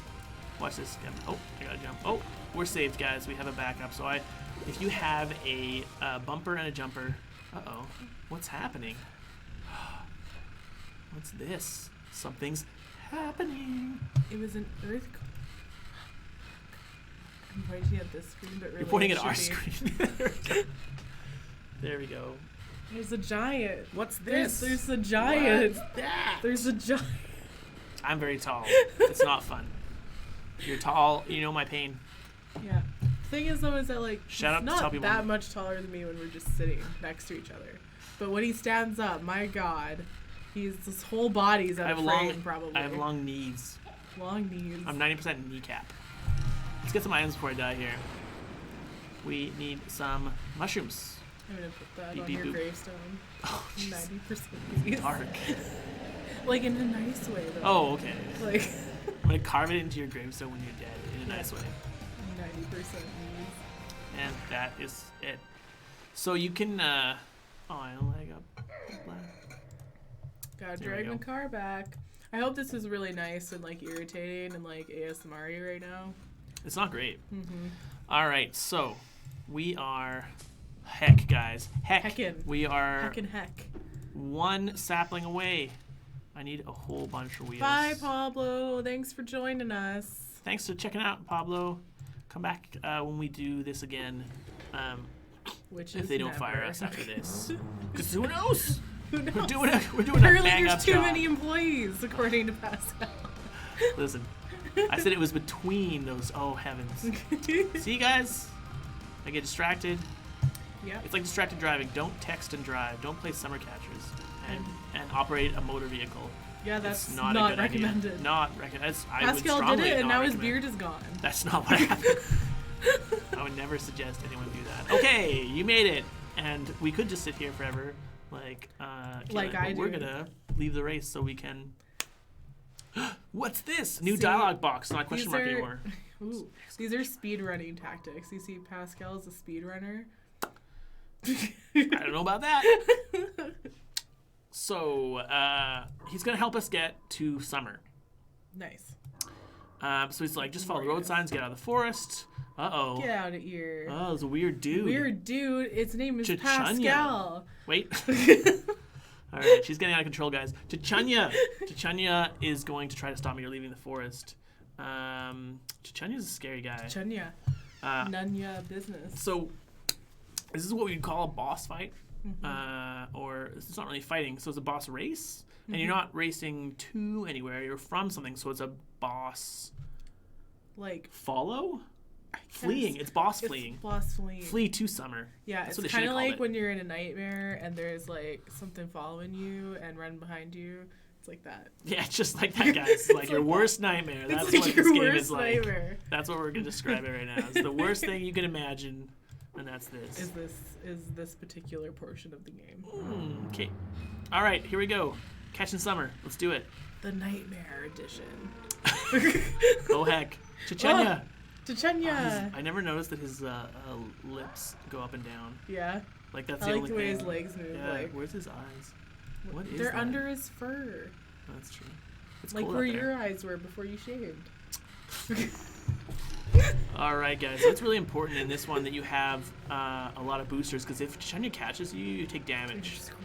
Watch this. Oh, I gotta jump. Oh, we're saved, guys. We have a backup. So if you have a bumper and a jumper. Uh-oh. What's happening? What's this? Something's happening. It was an earthquake. I'm pointing at this screen, but really You're pointing it at our should be. screen. There we go. There's a giant. What's this? There's a giant. What's that? There's a giant. I'm very tall. It's not fun. You're tall. You know my pain. Yeah. Thing is, though, is that like Shut up he's to tell not people. that much taller than me when we're just sitting next to each other. But when he stands up, my God, his whole body's out of frame, probably. I have long knees. Long knees. I'm 90% kneecap. Let's get some items before I die here. We need some mushrooms. I'm gonna put that Beep, on beep, your boop. gravestone. Oh, jeez. 90% knees. Dark. Like in a nice way, though. Oh, okay. Like I'm gonna carve it into your gravestone when you're dead in a nice way. 90% knees. And that is it. So you can. Oh, I leg up. Gotta There we drag my go. car back. I hope this is really nice and like irritating and like ASMR-y right now. It's not great. Mm-hmm. All right, so we are. Heck, guys. Heckin'. We are Heck and heck. 1 sapling away. I need a whole bunch of wheels. Bye, Pablo. Thanks for joining us. Thanks for checking out, Pablo. Come back when we do this again. Which If is they don't never. fire us after this. Because who knows? Who knows? We're doing a Apparently bang there's up too job. many employees, according to Pascal. Listen, I said it was between those. Oh, heavens. See, guys? I get distracted. Yeah. It's like distracted driving. Don't text and drive. Don't play Summer Catchers. And operate a motor vehicle. Yeah, that's It's not, not a good recommended. idea. Not recommended. I would Pascal did strongly it, and not now his recommend. beard is gone. That's not what happened. I would never suggest anyone do that. Okay, you made it. And we could just sit here forever, like Like Kayla, I but we're do. gonna leave the race so we can. What's this? New See, dialogue box, not question these mark are- anymore. Ooh, these are speed running tactics. You see, Pascal is a speed runner. I don't know about that. So he's gonna help us get to summer. Nice. So he's like, just follow the road signs, get out of the forest. Uh-oh. Get out of here. Oh, there's a weird dude. Weird dude. Its name is Chichanya. Pascal. Wait. All right, she's getting out of control, guys. Chichanya. Chichanya is going to try to stop me from leaving the forest. Chichanya's a scary guy. Chunya. None ya business. So this is what we'd call a boss fight. Or it's not really fighting, so it's a boss race. And you're not racing to anywhere, you're from something, so it's a boss... Like... Follow? Fleeing. It's boss fleeing. Boss fleeing. Flee to summer. Yeah, That's it's kind of like when you're in a nightmare and there's like something following you and run behind you. It's like that. Yeah, just like that, guys. It's like your worst nightmare. That's like what this game is nightmare. like. That's what we're going to describe it right now. It's the worst thing you can imagine, and that's this. Is this particular portion of the game. Okay. All right, here we go. Catching summer. Let's do it. The Nightmare Edition. Oh, heck. Chechnya. Chechnya. I never noticed that his lips go up and down. Yeah. Like that's I the like only the way thing. his legs move. Yeah, like, where's his eyes? What is they're that? under his fur. Oh, that's true. It's Like cold where out there. your eyes were before you shaved. All right, guys. So it's really important in this one that you have a lot of boosters, because if Chechnya catches you, you take damage. You're screwed.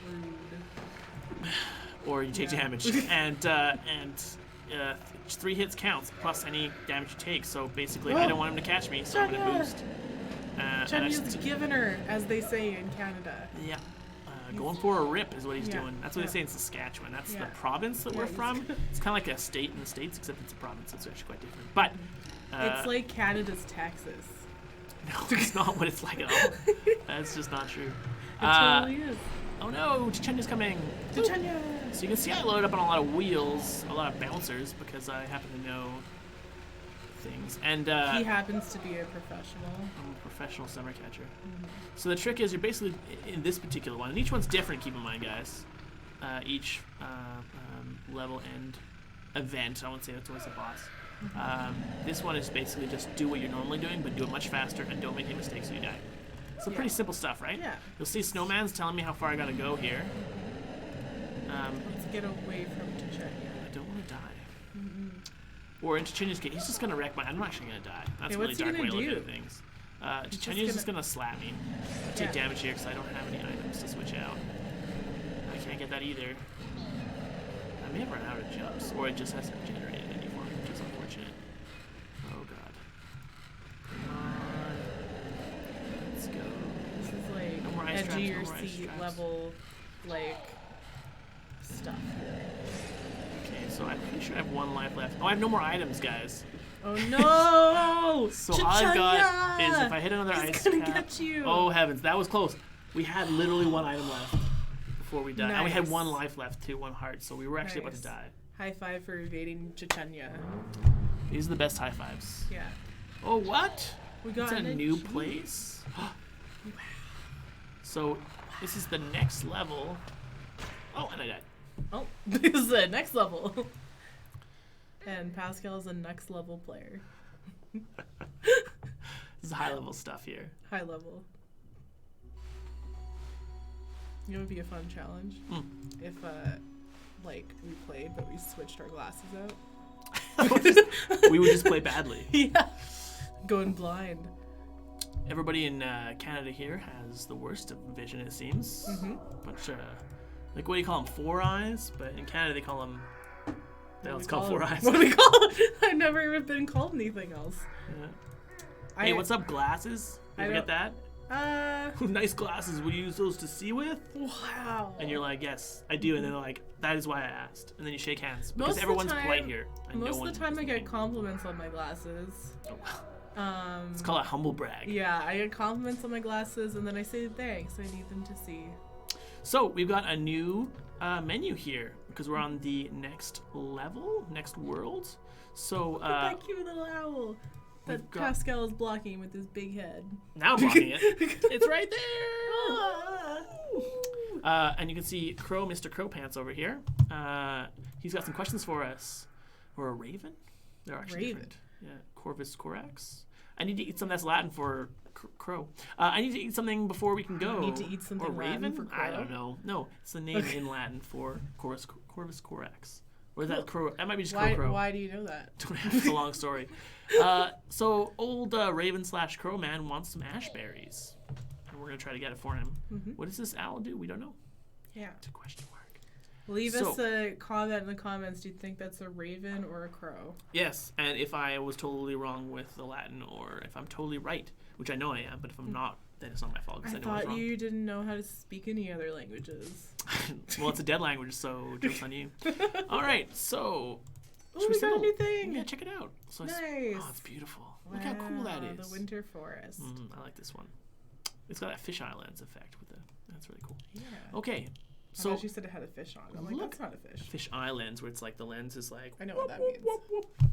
Or you take damage. And 3 hits counts, plus any damage you take. So basically, I don't want him to catch me, so I'm going to boost. Chenya's giving her, as they say in Canada. Yeah. Going for a rip is what he's Yeah, doing. That's what yeah. they say in Saskatchewan. That's Yeah. the province that we're he's- from. It's kind of like a state in the States, except it's a province. It's actually quite different. But It's like Canada's Texas. no, it's not what it's like at all. That's just not true. It totally is. Oh no, Chechenya's coming. Chechnya! So you can see I loaded up on a lot of wheels, a lot of bouncers, because I happen to know things. And He happens to be a professional. I'm a professional summer catcher. So the trick is you're basically in this particular one, and each one's different, keep in mind, guys. Each level end event, I won't say that's always a boss. This one is basically just do what you're normally doing, but do it much faster and don't make any mistakes so you die. So pretty simple stuff, right? Yeah. You'll see Snowman's telling me how far I gotta go here. Let's get away from Chechnya. I don't want to die. Or in Chechenya's case, he's just gonna wreck my... I'm not actually gonna die. That's Okay, a really what's he dark way gonna to look do? at things. He's Chechenya's just gonna slap me. I take Yeah. damage here because I don't have any items to switch out. I can't get that either. I may have run out of jumps, or it just hasn't generated any for me, which is unfortunate. Oh god. Come on. Let's go. This is like No more ice edge traps, of no your more ice seat traps. level, like, stuff. Okay, so I'm pretty sure I have 1 life left. Oh, I have no more items, guys. Oh no! So all I've got is if I hit another He's ice gonna cap. get you. Oh heavens, that was close. We had literally 1 item left before we died. And we had Nice. 1 life left too, 1 heart, so we were actually about to Nice. die. High five for evading Chechnya. These are the best high fives. Yeah. Oh, what? We got It's a an new achievement. place? So, this is the next level. Oh, and I died. Oh, this is the next level. And Pascal is a next level player. This is high level stuff here. High level. You know, it would be a fun challenge if, like, we played but we switched our glasses out. We would just play badly. Yeah. Going blind. Everybody in Canada here has the worst of vision, it seems. But, like, what do you call them? 4 eyes? But in Canada, they call them... It's called 4 eyes. What do we call it? I've never even been called anything else. Yeah. Hey, what's up, glasses? You I ever get that? Nice glasses. Would you use those to see with? Wow. And you're like, yes, I do. And they're like, that is why I asked. And then you shake hands. Because Most of the everyone's time- polite here. And Most no of the time I one get compliments on my glasses. Oh, wow. It's called a humble brag. Yeah, I get compliments on my glasses and then I say thanks. I need them to see. So we've got a new menu here because we're on the next level, next world. So That cute little owl that we've got- Pascal is blocking with his big head. now I'm blocking it. It's right there. And you can see Crow, Mr. Crow Pants over here. He's got some questions for us. Or a raven? They're actually Raven. different. Yeah, Corvus Corax. I need to eat some that's Latin for crow. I need to eat something before we can go. need to eat something or Latin raven? for I crow? don't know. No, it's the name in Latin for Corvus Corax. Or is that crow? That might be just crow. Why do you know that? Don't have it's a long story. So old Raven / Crow Man wants some ashberries, and we're gonna try to get it for him. What does this owl do? We don't know. Yeah. It's a question mark. Leave us a comment in the comments. Do you think that's a raven or a crow? Yes, and if I was totally wrong with the Latin, or if I'm totally right, which I know I am, but if I'm not, then it's not my fault because I know I was thought wrong. you didn't know how to speak any other languages. Well, it's a dead language, so joke's on you. All right, so... Oh, we got a new thing. Yeah, check it out. So Nice. Oh, it's beautiful. Look how cool that is. The winter forest. I like this one. It's got that fisheye lens effect with the... That's really cool. Yeah. Okay, I so... thought you said it had a fish on it. I'm like, that's not a fish. Fish eye lens, where it's like the lens is like... I know what that means.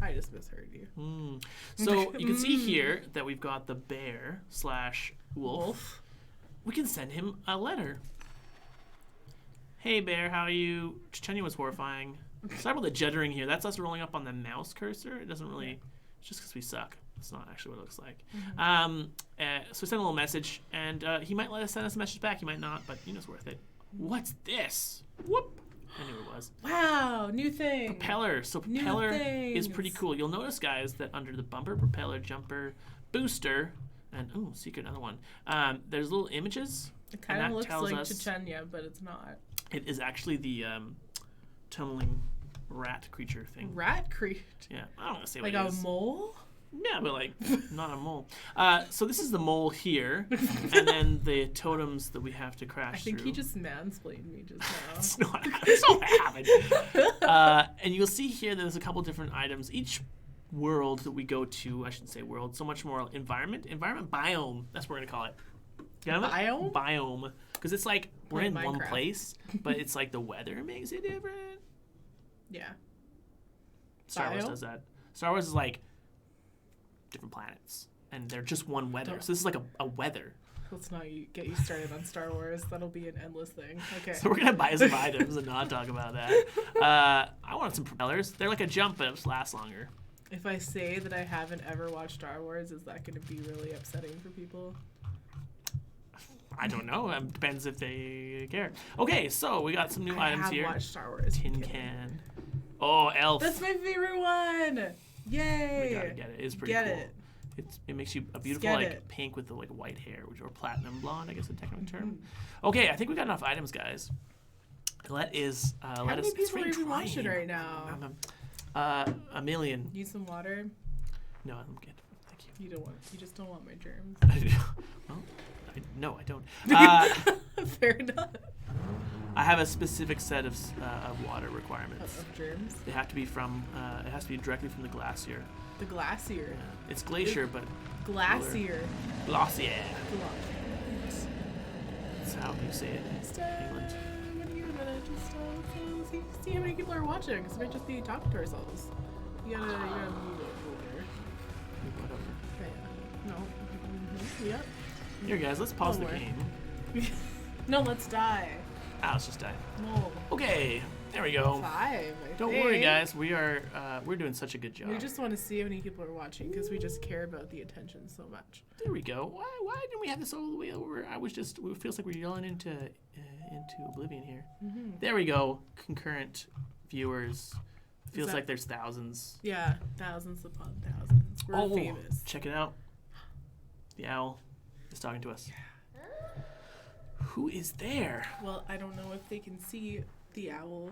I just misheard you. So you can see here that we've got the bear / wolf. We can send him a letter. Hey bear, how are you? Chenya was horrifying. Sorry about the juddering here. That's us rolling up on the mouse cursor. It doesn't really... It's just because we suck. It's not actually what it looks like. So we sent a little message, and he might let us send us a message back. He might not, but you know it's worth it. What's this? Whoop! I knew it was. Wow, new thing. Propeller. So propeller is pretty cool. You'll notice, guys, that under the bumper, propeller, jumper, booster, and secret another one. There's little images. It kind of looks like Chechnya, but it's not. It is actually the tunneling rat creature thing. Rat creature? Yeah, I don't want to say like what it is. Like a mole? Yeah, but like not a mole. So this is the mole here, and then the totems that we have to crash I think through. he just mansplained me just now. That's not what happened. And you'll see here there's a couple different items. Each world that we go to, I shouldn't say world, so much more environment biome. That's what we're gonna call it. Biome? Biome, because it's like we're in Minecraft. one place, but it's like the weather makes it different. Yeah. Star Wars does that. Star Wars is like different planets, and they're just one weather. So this is like a weather. Let's not get you started on Star Wars. That'll be an endless thing. Okay. So we're gonna buy some items and not talk about that. I want some propellers. They're like a jump, but it just lasts longer. If I say that I haven't ever watched Star Wars, is that going to be really upsetting for people? I don't know. It depends if they care. Okay, so we got some new items here. I have watched Star Wars. Tin can. Oh, elf. That's my favorite one. Yay! We gotta get it. It's pretty cool. It makes you a beautiful pink with the like white hair, or platinum blonde, I guess the technical term. Okay, I think we got enough items, guys. Let us. How many people are even watching right now? A million. Need some water? No, I'm good. Thank you. You just don't want my germs. Well, no, I don't. Fair enough. I have a specific set of water requirements. Of germs? They have to be from. It has to be directly from the glacier. The glacier. Yeah. It's glacier, but. Glacier. Glacier. That's how you say it in England. See how many people are watching, because we might just be talking to ourselves. You gotta move over. Move over. Yeah. No. Mm-hmm. Yep. Here, guys, let's pause the game. No, let's die. Let's just die. No. Okay, there we go. 5. Don't worry, guys. We're doing such a good job. We just want to see how many people are watching because we just care about the attention so much. There we go. Why didn't we have this all the way over? It feels like we're yelling into oblivion here. Mm-hmm. There we go. Concurrent viewers. Feels like there's thousands. Yeah, thousands upon thousands. We're famous. Check it out. The owl is talking to us. Yeah. Who is there? Well, I don't know if they can see the owl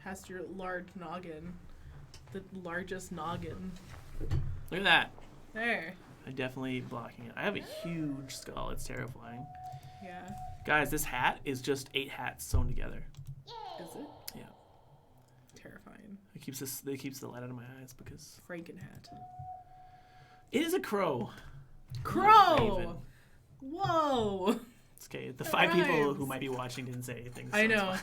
has your large noggin. The largest noggin. Look at that. There. I'm definitely blocking it. I have a huge skull. It's terrifying. Yeah. Guys, this hat is just 8 hats sewn together. Is it? Yeah. Terrifying. It keeps the light out of my eyes because Frankenhat. it is a crow. Crow! Whoa! It's okay. The 5 people who might be watching didn't say anything. So I know.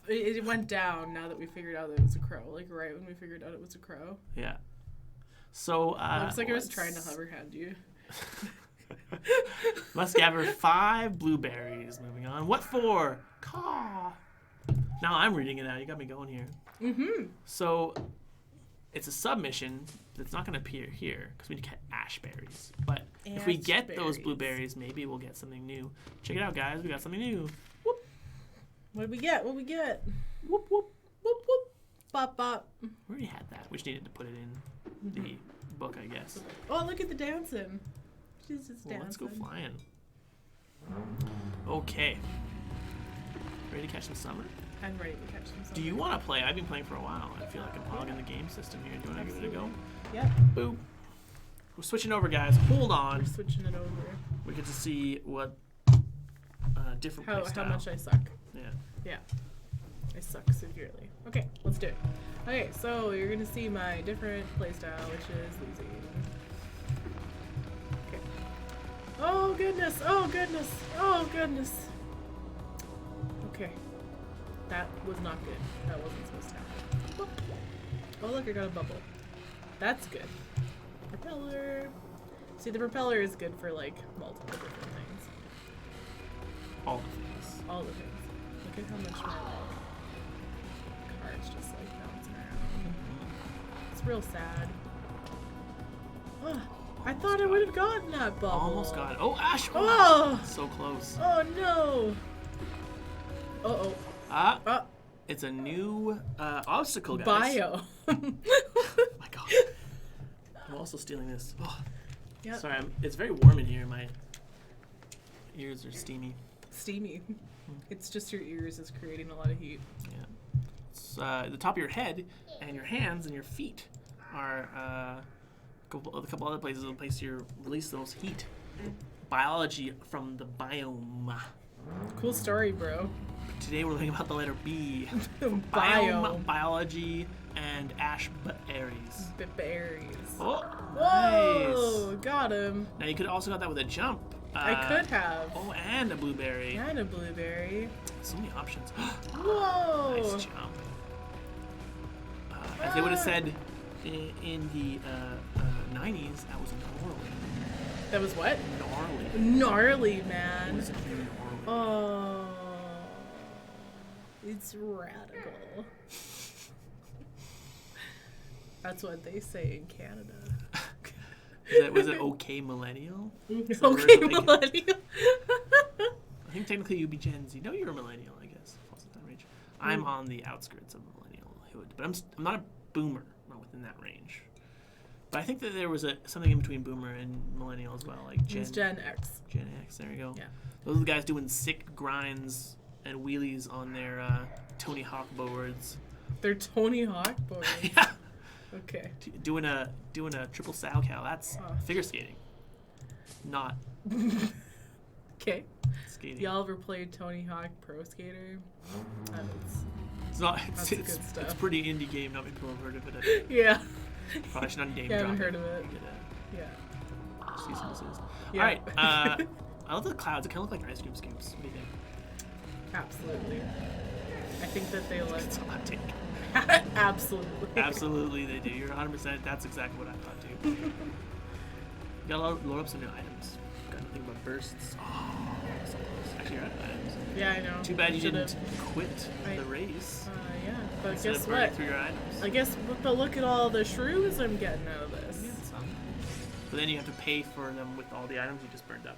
It went down now that we figured out that it was a crow. Like right when we figured out it was a crow. Yeah. So looks like I was trying to hover hand you. Must gather 5 blueberries. Moving on. What for? Caw. Now I'm reading it out. You got me going here. Mm-hmm. So it's a submission that's not going to appear here because we need to get ash berries. But if we get those blueberries, maybe we'll get something new. Check it out, guys. We got something new. Whoop. What did we get? What we get? Whoop, whoop. Whoop, whoop. Bop, bop. We already had that. We just needed to put it in the book, I guess. Oh, look at the dancing. She's just dancing. Let's go flying. Okay. Ready to catch some summer? I'm ready to catch some. Do you want to play? I've been playing for a while. I feel like I'm hogging the game system here. Do you want to give it a go? Yeah. Boop. We're switching over, guys. Hold on. We're switching it over. We get to see what different How playstyle. much I suck. Yeah. Yeah. I suck severely. Okay, let's do it. Okay, so you're gonna see my different playstyle, which is losing. Okay. Oh goodness! Oh goodness! Oh goodness! Okay. That was not good. That wasn't supposed to happen. Oh look, I got a bubble. That's good. Propeller. See, the propeller is good for like multiple different things. All the things. All the things. Look at how much my like cards just like bouncing around. It's real sad. Ugh, I thought I would have gotten that bubble. Almost got it. Oh, Ash! Oh! So close. Oh no! Uh oh. It's a new obstacle, guys. Bio. Oh my god. I'm also stealing this. Oh. Yep. Sorry, it's very warm in here. My ears are steamy. Steamy. It's just your ears is creating a lot of heat. Yeah. It's, the top of your head and your hands and your feet are a couple other places in place you release those heat. Biology from the biome. Cool story, bro. Today we're learning about the letter B. Biome. Biome, biology, and ash berries. Berries. Oh, Whoa! nice. Got him. Now you could also got that with a jump. I could have. Oh, and a blueberry. And a blueberry. So many options. Whoa! Nice jump. As they would have said in the 90s, that was gnarly. That was what? Gnarly. Gnarly, It man. was gnarly. Oh. It's radical. That's what they say in Canada. Was it okay millennial? Okay, Is that what we're thinking? millennial. I think technically you'd be Gen Z. No, you're a millennial, I guess. Falls in that range. I'm on the outskirts of millennialhood, but I'm not a boomer. I'm not within that range. But I think that there was something in between boomer and millennial as well, like Gen It's Gen X. Gen X. There you go. Yeah. Those are the guys doing sick grinds and wheelies on their Tony Hawk boards. They're Tony Hawk boys. Yeah. Okay. Doing a triple sow cow. That's Oh. figure skating, not Okay. skating. Y'all ever played Tony Hawk Pro Skater? It's not. That's It's good stuff. It's a pretty indie game. Not many people have heard of it. Yeah. Probably should not name Yeah, I drop haven't heard of it. Get Yeah. a cease and desist. Yeah. All right. I love the clouds. It kind of look like ice cream scoops. What do you think? Absolutely. I think that they look. It's a hot take. Absolutely. Absolutely, they do. You're 100%. That's exactly what I thought too. You gotta load up some new items. Got nothing but bursts. Oh, so close. Actually, you're out of items. Yeah, I know. Too bad you Should've- didn't quit I- the race. Yeah, but Instead guess of burning what? through your items. I guess, but look at all the shrooms I'm getting out of this. Yeah, some. But then you have to pay for them with all the items you just burned up.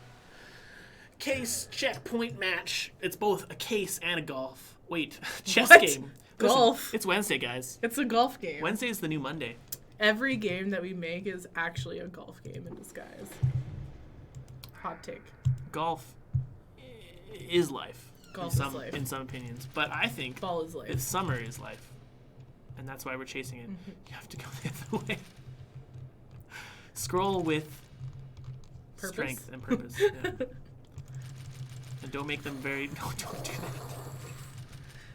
Case checkpoint match. It's both a case and a golf. Wait, chess What? game. Golf? Listen, it's Wednesday, guys. It's a golf game. Wednesday is the new Monday. Every game that we make is actually a golf game in disguise. Hot take. Golf is life. Golf in some, is life. In some opinions. But I think Ball is life. if summer is life, and that's why we're chasing it, you have to go the other way. Scroll with Purpose? strength and purpose. Yeah. And don't make them very... No, don't do that.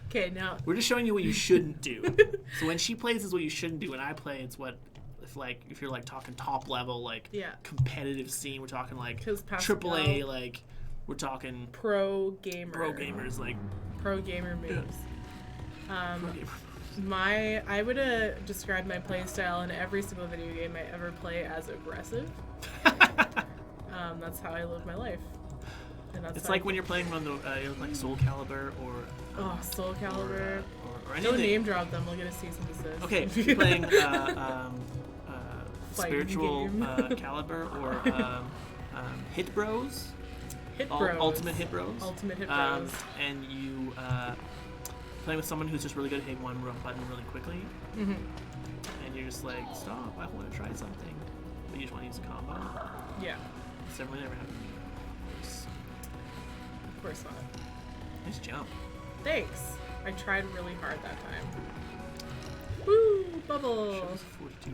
Okay, now. We're just showing you what you shouldn't do. So when she plays, is what you shouldn't do. When I play, it's what... If you're like talking top level, like Yeah. competitive scene, we're talking like 'Cause Pascal- AAA, like we're talking Pro gamer. pro gamers, like Pro gamer moves. pro gamer. I would describe my play style in every single video game I ever play as aggressive. That's how I live my life. And that's It's how like when you're playing on the like Soul Calibur or Soul Calibur. or any Don't of the, name drop them. We'll get a cease and desist. Okay, if you're playing Fighting spiritual game. Caliber or Hit Bros. Hit Bros. Ultimate Hit Bros. Ultimate Hit Bros. And you playing with someone who's just really good at hitting one button really quickly. Mm-hmm. And you're just like, stop, I want to try something. But you just want to use a combo. Yeah. It's definitely never happened to me. Of course not. Nice jump. Thanks. I tried really hard that time. Woo! Bubble! Shows 42.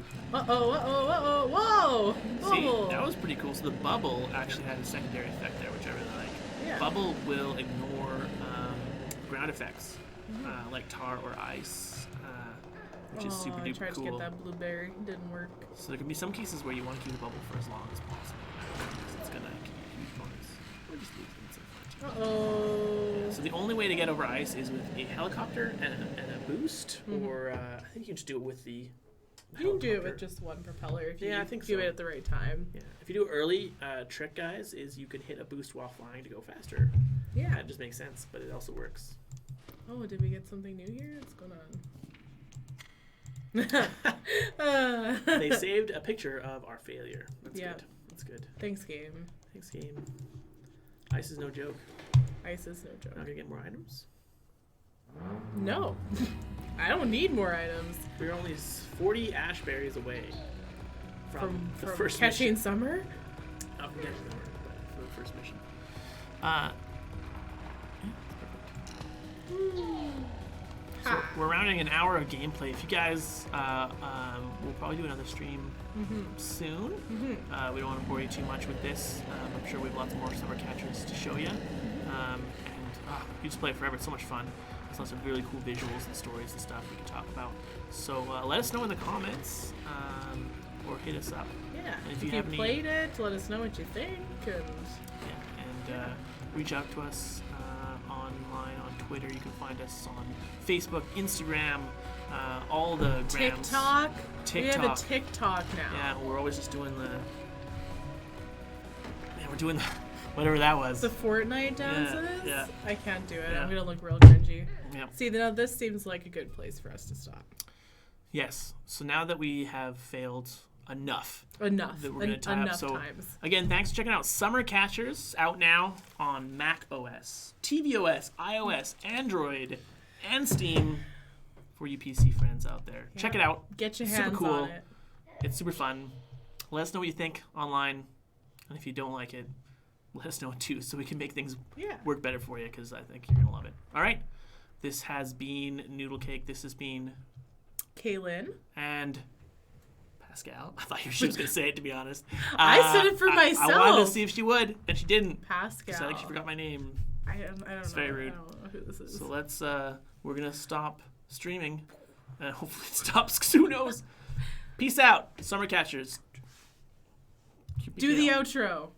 Whoa! See, Bubble! that was pretty cool. So the bubble actually had a secondary effect there, which I really like. Yeah. Bubble will ignore ground effects, like tar or ice, which is super I duper tried cool. to get that blueberry. Didn't work. So there can be some cases where you want to keep the bubble for as long as possible. Because it's gonna give you huge bonus. Or just lose it. Uh-oh. So the only way to get over ice is with a helicopter and a boost, or I think you can just do it with the You can do it with just one propeller if you I think do so. it at the right time. Yeah, if you do it early, trick guys is you can hit a boost while flying to go faster. Yeah. That just makes sense, but it also works. Oh, did we get something new here? What's going on? They saved a picture of our failure. That's Yeah. good. That's good. Thanks, game. Thanks, game. Ice is no joke. Ice is no Not joke. gonna get more items. No. I don't need more items. We're only 40 ash berries away from the first catching mission. summer? Not from catching summer, but for the first mission. So Ha. we're rounding an hour of gameplay. If you guys, we'll probably do another stream soon. We don't want to bore you too much with this. I'm sure we have lots more summer catchers to show you. You just play it forever. It's so much fun. There's lots of really cool visuals and stories and stuff we can talk about. So let us know in the comments or hit us up. Yeah. And If you have any- played it, let us know what you think. And reach out to us online on Twitter. You can find us on Facebook, Instagram, all the grams. TikTok. We have a TikTok. TikTok now. Yeah, we're always just doing the. Yeah, we're doing the whatever that was. The Fortnite dances? yeah. I can't do it. Yeah. I'm going to look real cringy. Yep. See, now this seems like a good place for us to stop. Yes. So now that we have failed enough, Enough. that we're gonna tie up. Enough So times. again, thanks for checking out Summer Catchers, out now on Mac OS, tvOS, iOS, Android, and Steam for you PC friends out there. Yeah. Check it out. Get your Super hands cool. on it. It's super fun. Let us know what you think online, and if you don't like it, let us know too, so we can make things Yeah. work better for you, because I think you're gonna love it. All right, this has been Noodlecake. This has been Kaylin. and Pascal. I thought she was gonna say it, to be honest. I said it for myself. I wanted to see if she would, and she didn't. Pascal. She said like she forgot my name. I don't know. It's very rude. I don't know who this is. So let's. We're gonna stop streaming, and hopefully it stops. Who knows? Peace out, Summer Catchers. Do the outro.